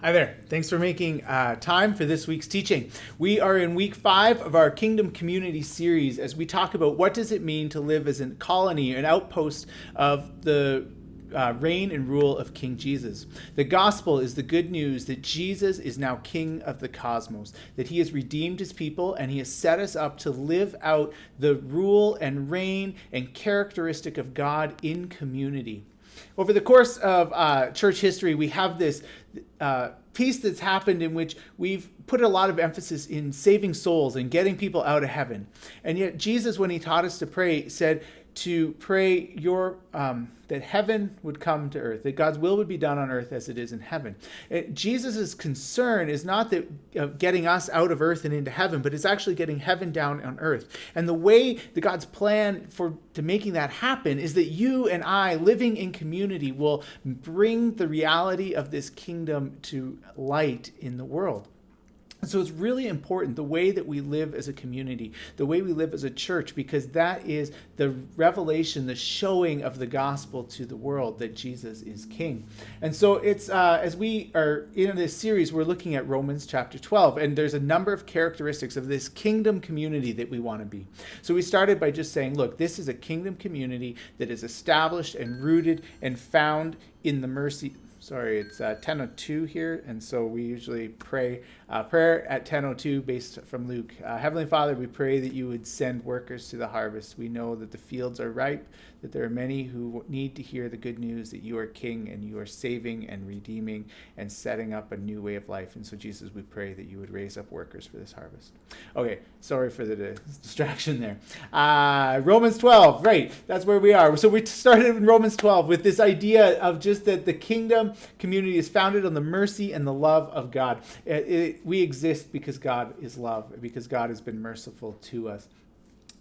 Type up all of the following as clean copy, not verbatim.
Hi there. Thanks for making time for this week's teaching. We are in week 5 of our Kingdom Community series as we talk about what does it mean to live as a colony, an outpost of the reign and rule of King Jesus. The gospel is the good news that Jesus is now King of the cosmos, that he has redeemed his people and he has set us up to live out the rule and reign and characteristic of God in community. Over the course of church history, we have this piece that's happened in which we've put a lot of emphasis in saving souls and getting people out of heaven. And yet Jesus, when he taught us to pray, said to pray that heaven would come to earth, that God's will would be done on earth as it is in heaven. Jesus' concern is not that getting us out of earth and into heaven, but it's actually getting heaven down on earth. And the way that God's plan to making that happen is that you and I, living in community, will bring the reality of this kingdom to light in the world. So it's really important the way that we live as a community, the way we live as a church, because that is the revelation, the showing of the gospel to the world that Jesus is King. And so it's as we are in this series, we're looking at Romans chapter 12, and there's a number of characteristics of this kingdom community that we want to be. So we started by just saying, look, this is a kingdom community that is established and rooted and found in the mercy. Sorry, it's 10:02 here, and so we usually pray prayer at 10:02 based from Luke. Heavenly Father, we pray that you would send workers to the harvest. We know that the fields are ripe, that there are many who need to hear the good news that you are King and you are saving and redeeming and setting up a new way of life. And so, Jesus, we pray that you would raise up workers for this harvest. Okay, sorry for the distraction there. Romans 12, right, that's where we are. So we started in Romans 12 with this idea of just that the kingdom community is founded on the mercy and the love of God. We exist because God is love, because God has been merciful to us.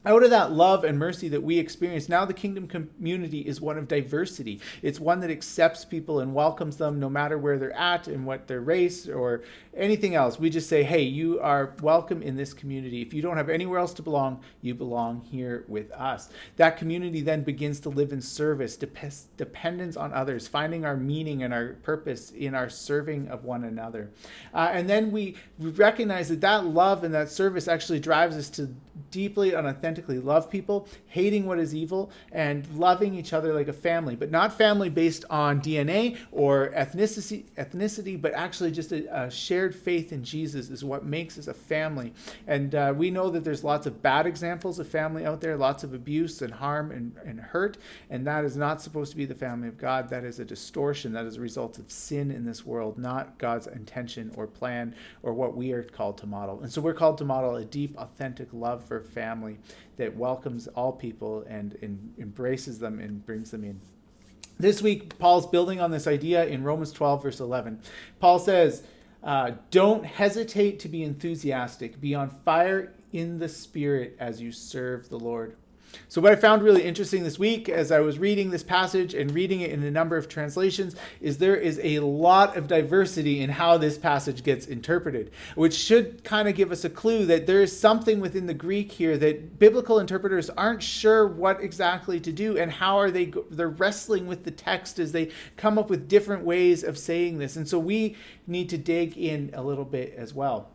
Out of that love and mercy that we experience, now the kingdom community is one of diversity. It's one that accepts people and welcomes them no matter where they're at and what their race or anything else. We just say, hey, you are welcome in this community. If you don't have anywhere else to belong, you belong here with us. That community then begins to live in service, dependence on others, finding our meaning and our purpose in our serving of one another. And then we recognize that love and that service actually drives us to deeply and authentically love people, hating what is evil, and loving each other like a family, but not family based on DNA or ethnicity, but actually just a shared faith in Jesus is what makes us a family. And we know that there's lots of bad examples of family out there, lots of abuse and harm and hurt, and that is not supposed to be the family of God. That is a distortion. That is a result of sin in this world, not God's intention or plan or what we are called to model. And so we're called to model a deep, authentic love for family that welcomes all people and embraces them and brings them in. This week, Paul's building on this idea in Romans 12, verse 11. Paul says, don't hesitate to be enthusiastic. Be on fire in the Spirit as you serve the Lord. So what I found really interesting this week as I was reading this passage and reading it in a number of translations is there is a lot of diversity in how this passage gets interpreted, which should kind of give us a clue that there is something within the Greek here that biblical interpreters aren't sure what exactly to do and how are they're wrestling with the text as they come up with different ways of saying this. And so we need to dig in a little bit as well.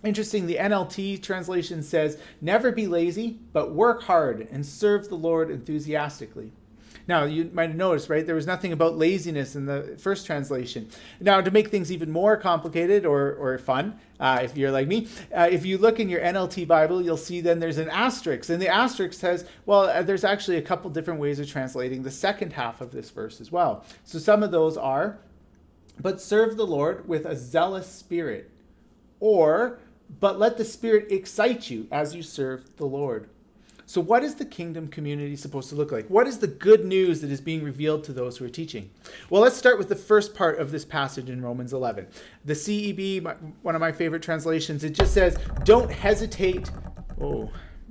Interesting, the NLT translation says, never be lazy, but work hard and serve the Lord enthusiastically. Now, you might have noticed, right, there was nothing about laziness in the first translation. Now, to make things even more complicated or fun, if you're like me, if you look in your NLT Bible, you'll see then there's an asterisk. And the asterisk says, well, there's actually a couple different ways of translating the second half of this verse as well. So some of those are, but serve the Lord with a zealous spirit, or but let the Spirit excite you as you serve the Lord. So what is the kingdom community supposed to look like? What is the good news that is being revealed to those who are teaching? Well, let's start with the first part of this passage in Romans 11. The CEB, one of my favorite translations, it just says, don't hesitate.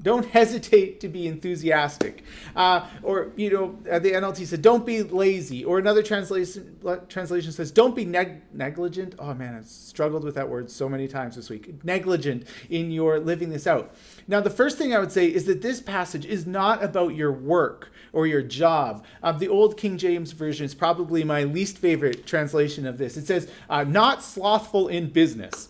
Don't hesitate to be enthusiastic. Or, the NLT said, don't be lazy. Or another translation says, don't be negligent. Oh, man, I've struggled with that word so many times this week. Negligent in your living this out. Now, the first thing I would say is that this passage is not about your work or your job. The old King James Version is probably my least favorite translation of this. It says, not slothful in business.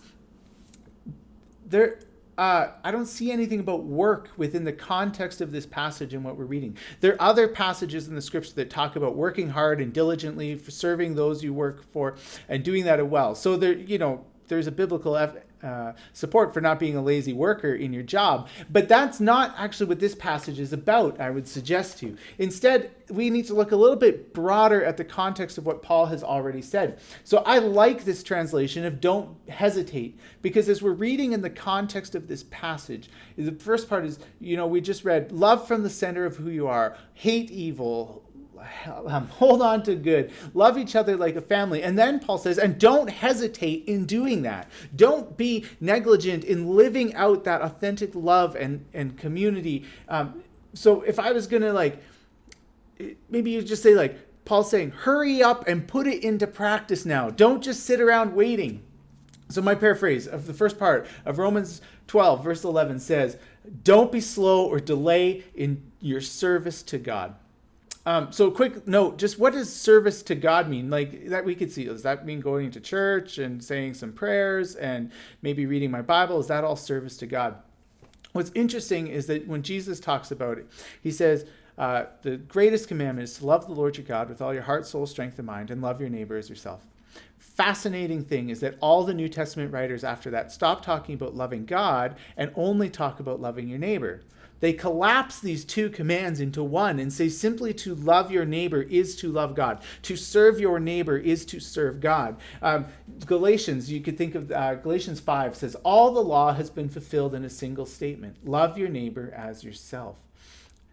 I don't see anything about work within the context of this passage and what we're reading. There are other passages in the scripture that talk about working hard and diligently for serving those you work for and doing that well. So there's a biblical support for not being a lazy worker in your job. But that's not actually what this passage is about, I would suggest to you. Instead, we need to look a little bit broader at the context of what Paul has already said. So I like this translation of don't hesitate, because as we're reading in the context of this passage, the first part is, we just read, love from the center of who you are, hate evil, hold on to good, love each other like a family. And then Paul says, and don't hesitate in doing that. Don't be negligent in living out that authentic love and community. So if I was going to maybe you just say Paul's saying, hurry up and put it into practice now. Don't just sit around waiting. So my paraphrase of the first part of Romans 12, verse 11 says, don't be slow or delay in your service to God. So quick note, just what does service to God mean? That we could see. Does that mean going to church and saying some prayers and maybe reading my Bible? Is that all service to God? What's interesting is that when Jesus talks about it, he says, the greatest commandment is to love the Lord your God with all your heart, soul, strength, and mind, and love your neighbor as yourself. Fascinating thing is that all the New Testament writers after that stop talking about loving God and only talk about loving your neighbor. They collapse these two commands into one and say simply to love your neighbor is to love God. To serve your neighbor is to serve God. Galatians, you could think of Galatians 5 says, all the law has been fulfilled in a single statement. Love your neighbor as yourself.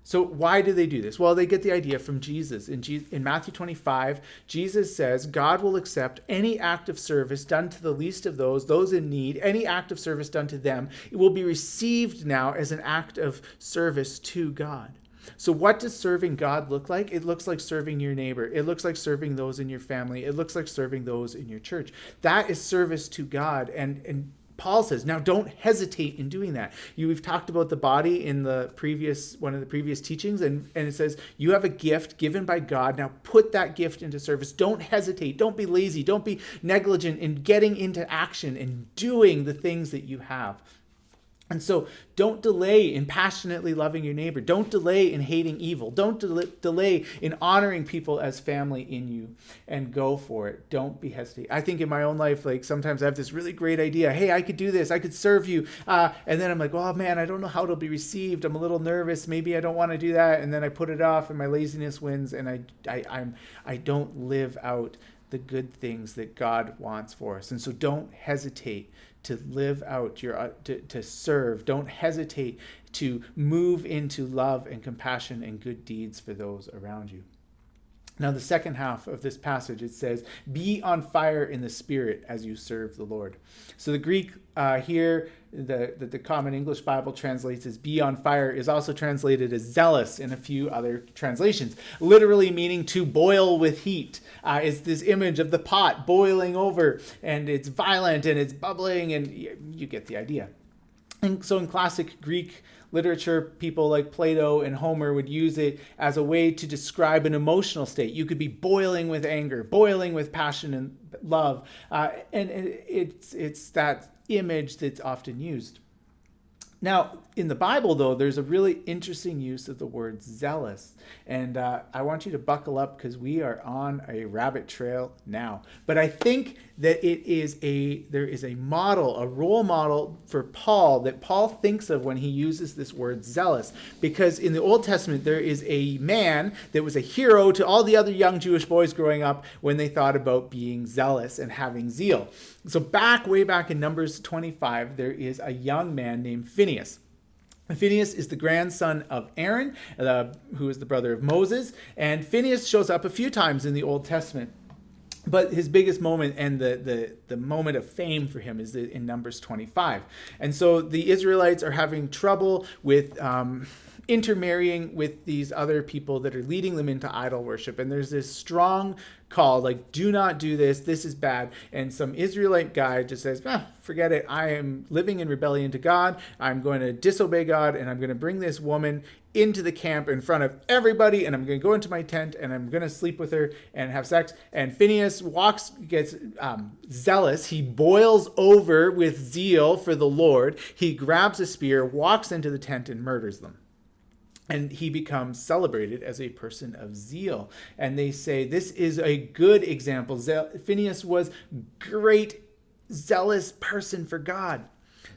So why do they do this? Well, they get the idea from Jesus. In Matthew 25, Jesus says, God will accept any act of service done to the least of those in need, any act of service done to them. It will be received now as an act of service to God. So what does serving God look like? It looks like serving your neighbor. It looks like serving those in your family. It looks like serving those in your church. That is service to God. And Paul says, now don't hesitate in doing that. We've talked about the body in one of the previous teachings, and it says, you have a gift given by God. Now put that gift into service. Don't hesitate. Don't be lazy. Don't be negligent in getting into action and doing the things that you have. And so don't delay in passionately loving your neighbor. Don't delay in hating evil. Don't delay in honoring people as family in you, and go for it. Don't be hesitant. I think in my own life, sometimes I have this really great idea. Hey, I could do this. I could serve you. And then I'm like, oh man, I don't know how it'll be received. I'm a little nervous. Maybe I don't want to do that. And then I put it off and my laziness wins, and I don't live out the good things that God wants for us. And so don't hesitate to live out to serve. Don't hesitate to move into love and compassion and good deeds for those around you. Now, the second half of this passage, it says, be on fire in the Spirit as you serve the Lord. So the Greek here, the Common English Bible translates as be on fire, is also translated as zealous in a few other translations, literally meaning to boil with heat. It's this image of the pot boiling over, and it's violent and it's bubbling, and you get the idea. And so in classic Greek literature, people like Plato and Homer would use it as a way to describe an emotional state. You could be boiling with anger, boiling with passion and love. And it's that image that's often used. Now, in the Bible, though, there's a really interesting use of the word zealous. And I want you to buckle up because we are on a rabbit trail now. But I think that there is a model, a role model for Paul that Paul thinks of when he uses this word zealous. Because in the Old Testament, there is a man that was a hero to all the other young Jewish boys growing up when they thought about being zealous and having zeal. So way back in Numbers 25, there is a young man named Phineas. Phineas is the grandson of Aaron, who is the brother of Moses. And Phineas shows up a few times in the Old Testament. But his biggest moment and the moment of fame for him is in Numbers 25. And so the Israelites are having trouble with intermarrying with these other people that are leading them into idol worship. And there's this strong call, like, do not do this. This is bad. And some Israelite guy just says, forget it. I am living in rebellion to God. I'm going to disobey God, and I'm going to bring this woman into the camp in front of everybody, and I'm going to go into my tent, and I'm going to sleep with her and have sex. And Phinehas gets zealous. He boils over with zeal for the Lord. He grabs a spear, walks into the tent, and murders them. And he becomes celebrated as a person of zeal. And they say this is a good example. Phinehas was great, zealous person for God.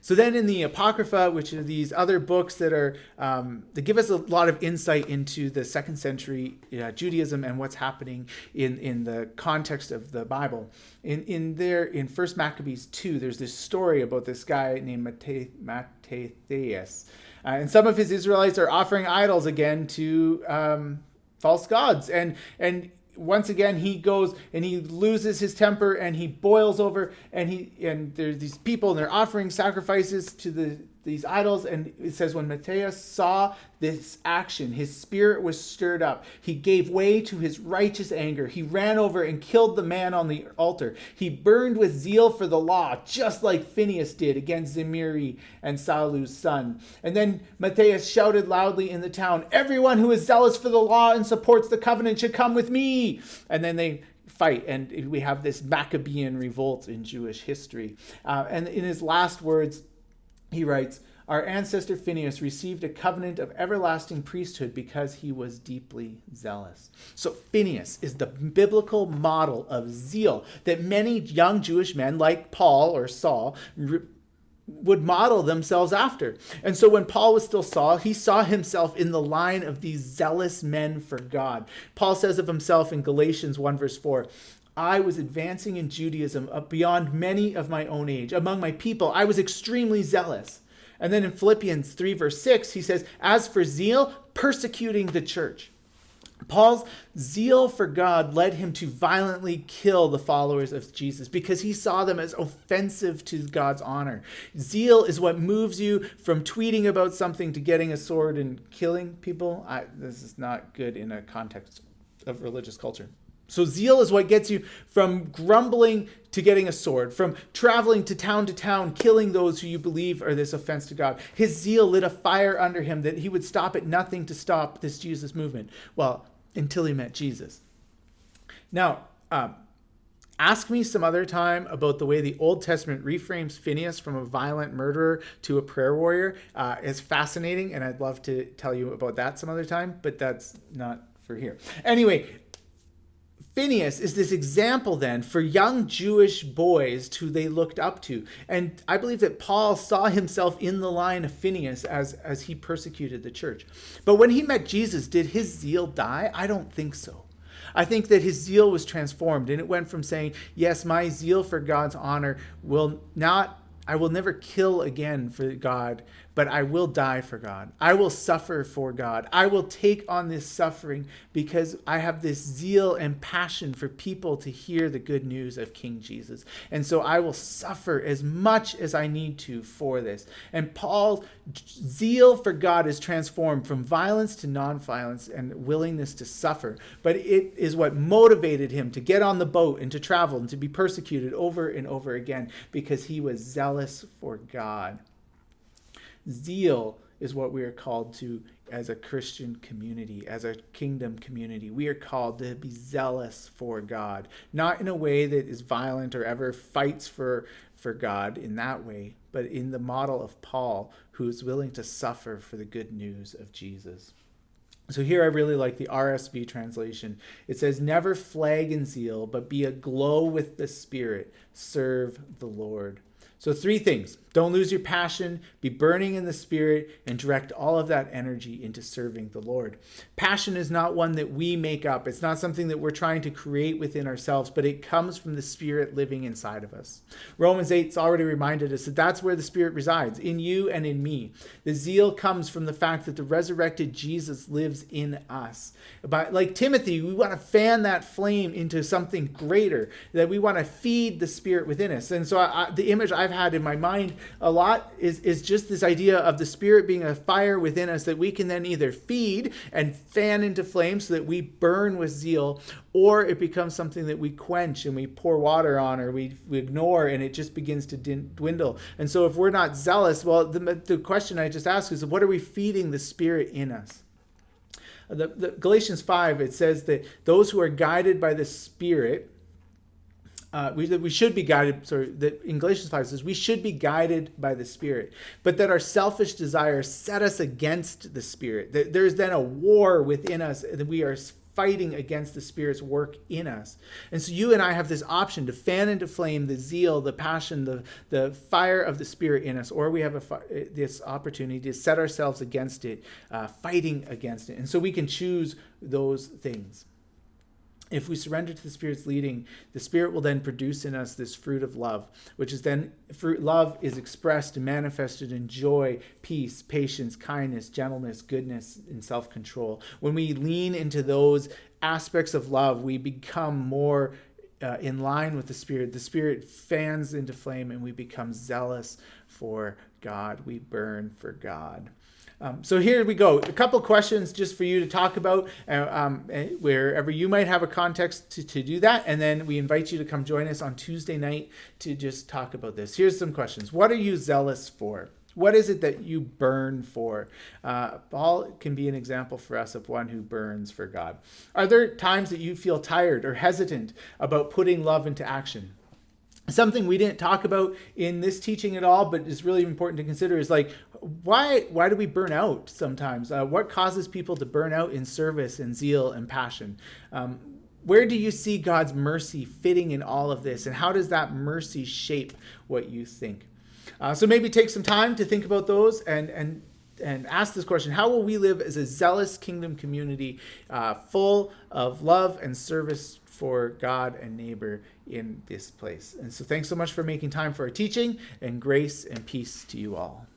So then in the Apocrypha, which are these other books that are that give us a lot of insight into the 2nd century Judaism and what's happening in the context of the Bible. In 1 Maccabees 2, there's this story about this guy named Mattathias. And some of his Israelites are offering idols again to false gods. And once again, he goes and he loses his temper and he boils over, and there's these people and they're offering sacrifices to these idols. And it says when Matthias saw this action, his spirit was stirred up. He gave way to his righteous anger. He ran over and killed the man on the altar. He burned with zeal for the law, just like Phinehas did against Zimri and Salu's son. And then Matthias shouted loudly in the town, "Everyone who is zealous for the law and supports the covenant should come with me." And then they fight, and we have this Maccabean revolt in Jewish history. And in his last words, he writes, "Our ancestor Phinehas received a covenant of everlasting priesthood because he was deeply zealous." So Phinehas is the biblical model of zeal that many young Jewish men like Paul or Saul would model themselves after. And so when Paul was still Saul, he saw himself in the line of these zealous men for God. Paul says of himself in Galatians 1 verse 4, "I was advancing in Judaism beyond many of my own age. Among my people, I was extremely zealous." And then in Philippians 3 verse 6, he says, "As for zeal, persecuting the church." Paul's zeal for God led him to violently kill the followers of Jesus because he saw them as offensive to God's honor. Zeal is what moves you from tweeting about something to getting a sword and killing people. This is not good in a context of religious culture. So zeal is what gets you from grumbling to getting a sword, from traveling to town, killing those who you believe are this offense to God. His zeal lit a fire under him that he would stop at nothing to stop this Jesus movement. Well, until he met Jesus. Now, ask me some other time about the way the Old Testament reframes Phinehas from a violent murderer to a prayer warrior. It's fascinating, and I'd love to tell you about that some other time, but that's not for here. Anyway, Phinehas is this example then for young Jewish boys who they looked up to. And I believe that Paul saw himself in the line of Phinehas as he persecuted the church. But when he met Jesus, did his zeal die? I don't think so. I think that his zeal was transformed, and it went from saying, yes, my zeal for God's honor I will never kill again for God, but I will die for God. I will suffer for God. I will take on this suffering because I have this zeal and passion for people to hear the good news of King Jesus. And so I will suffer as much as I need to for this. And Paul's zeal for God is transformed from violence to nonviolence and willingness to suffer. But it is what motivated him to get on the boat and to travel and to be persecuted over and over again because he was zealous for God. Zeal is what we are called to as a Christian community, as a kingdom community. We are called to be zealous for God, not in a way that is violent or ever fights for God in that way, but in the model of Paul, who is willing to suffer for the good news of Jesus. So here I really like the RSV translation. It says, "Never flag in zeal, but be aglow with the Spirit. Serve the Lord." So 3 things. Don't lose your passion. Be burning in the Spirit and direct all of that energy into serving the Lord. Passion is not one that we make up. It's not something that we're trying to create within ourselves, but it comes from the Spirit living inside of us. Romans 8's already reminded us that that's where the Spirit resides, in you and in me. The zeal comes from the fact that the resurrected Jesus lives in us. But like Timothy, we want to fan that flame into something greater, that we want to feed the Spirit within us. And so the image I've had in my mind a lot is just this idea of the Spirit being a fire within us that we can then either feed and fan into flame so that we burn with zeal, or it becomes something that we quench and we pour water on, or we ignore, and it just begins to dwindle. And so if we're not zealous, well, the question I just asked is, what are we feeding the Spirit in us? The Galatians 5, it says that those who are guided by the Spirit, we should be guided, in Galatians 5 it says we should be guided by the Spirit, but that our selfish desires set us against the Spirit. That there's then a war within us, that we are fighting against the Spirit's work in us. And so you and I have this option to fan into flame the zeal, the passion, the fire of the Spirit in us, or we have this opportunity to set ourselves against it, fighting against it. And so we can choose those things. If we surrender to the Spirit's leading, the Spirit will then produce in us this fruit of love, which is then, love is expressed and manifested in joy, peace, patience, kindness, gentleness, goodness, and self-control. When we lean into those aspects of love, we become more in line with the Spirit. The Spirit fans into flame and we become zealous for God. We burn for God. So here we go. A couple questions just for you to talk about wherever you might have a context to do that. And then we invite you to come join us on Tuesday night to just talk about this. Here's some questions. What are you zealous for? What is it that you burn for? Paul can be an example for us of one who burns for God. Are there times that you feel tired or hesitant about putting love into action? Something we didn't talk about in this teaching at all, but is really important to consider is like, why do we burn out sometimes? What causes people to burn out in service and zeal and passion? Where do you see God's mercy fitting in all of this? And how does that mercy shape what you think? So maybe take some time to think about those and ask this question: how will we live as a zealous kingdom community full of love and service for God and neighbor in this place? And so thanks so much for making time for our teaching, and grace and peace to you all.